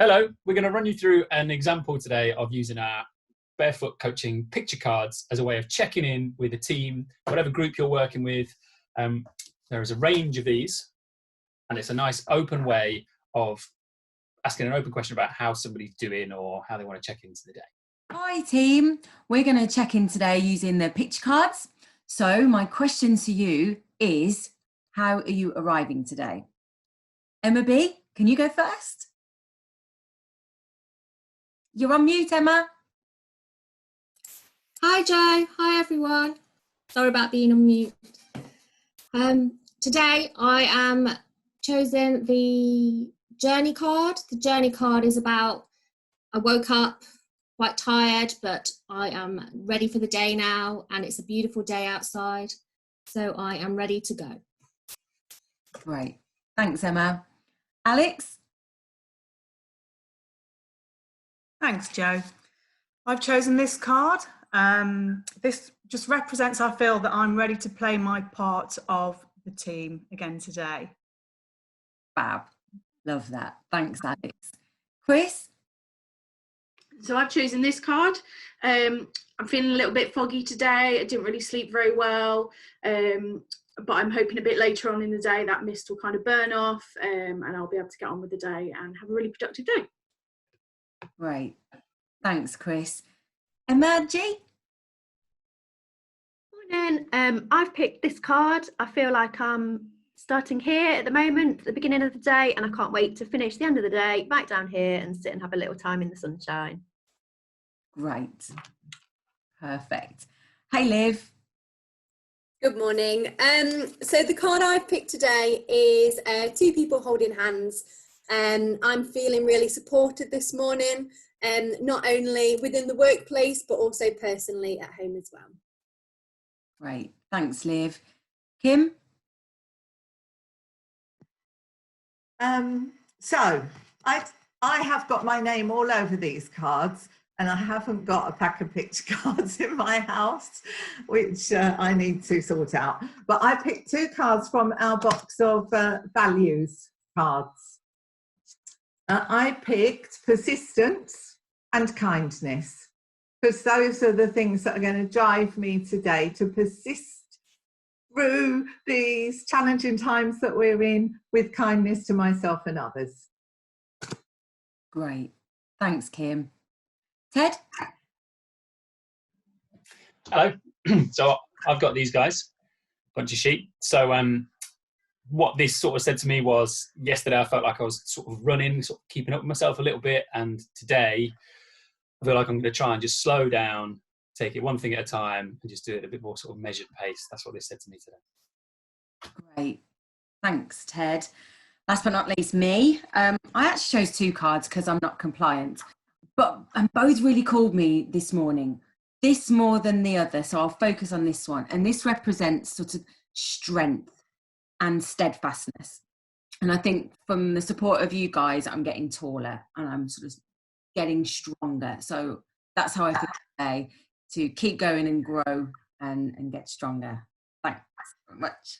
Hello, we're going to run you through an example today of using our Barefoot Coaching picture cards as a way of checking in with a team, whatever group you're working with. There is a range of these, and it's a nice open way of asking an open question about how somebody's doing or how they want to check into the day. Hi team, we're going to check in today using the picture cards. So my question to you is, how are you arriving today? Emma B, can you go first? You're on mute, Emma. Hi Joe, hi everyone. Sorry about being on mute. Today I am chosen the journey card. The journey card is about, I woke up quite tired, but I am ready for the day now, and it's a beautiful day outside, so I am ready to go. Great, thanks Emma. Alex? Thanks, Joe. I've chosen this card. This just represents, I feel, that I'm ready to play my part of the team again today. Fab. Love that. Thanks, Alex. Chris? So I've chosen this card. I'm feeling a little bit foggy today. I didn't really sleep very well, but I'm hoping a bit later on in the day that mist will kind of burn off, and I'll be able to get on with the day and have a really productive day. Great. Thanks, Chris. Emma G? Morning. I've picked this card. I feel like I'm starting here at the moment, at the beginning of the day, and I can't wait to finish the end of the day back down here and sit and have a little time in the sunshine. Great. Perfect. Hey, Liv. Good morning. So the card I've picked today is two people holding hands. I'm feeling really supported this morning, not only within the workplace, but also personally at home as well. Great. Thanks, Liv. Kim? So I have got my name all over these cards, and I haven't got a pack of picture cards in my house, which I need to sort out. But I picked two cards from our box of values cards. I picked persistence and kindness, because those are the things that are going to drive me today to persist through these challenging times that we're in with kindness to myself and others. Great. Thanks, Kim. Ted? Hello. So I've got these guys, bunch of sheep. So what this sort of said to me was, yesterday I felt like I was sort of running, sort of keeping up with myself a little bit, and today I feel like I'm going to try and just slow down, take it one thing at a time, and just do it at a bit more sort of measured pace. That's what this said to me today. Great. Thanks, Ted. Last but not least, me. I actually chose two cards because I'm not compliant, and both really called me this morning. This more than the other, so I'll focus on this one. And this represents sort of strength and steadfastness. And I think from the support of you guys, I'm getting taller and I'm sort of getting stronger. So that's how I feel today, to keep going and grow and get stronger. Thanks very much.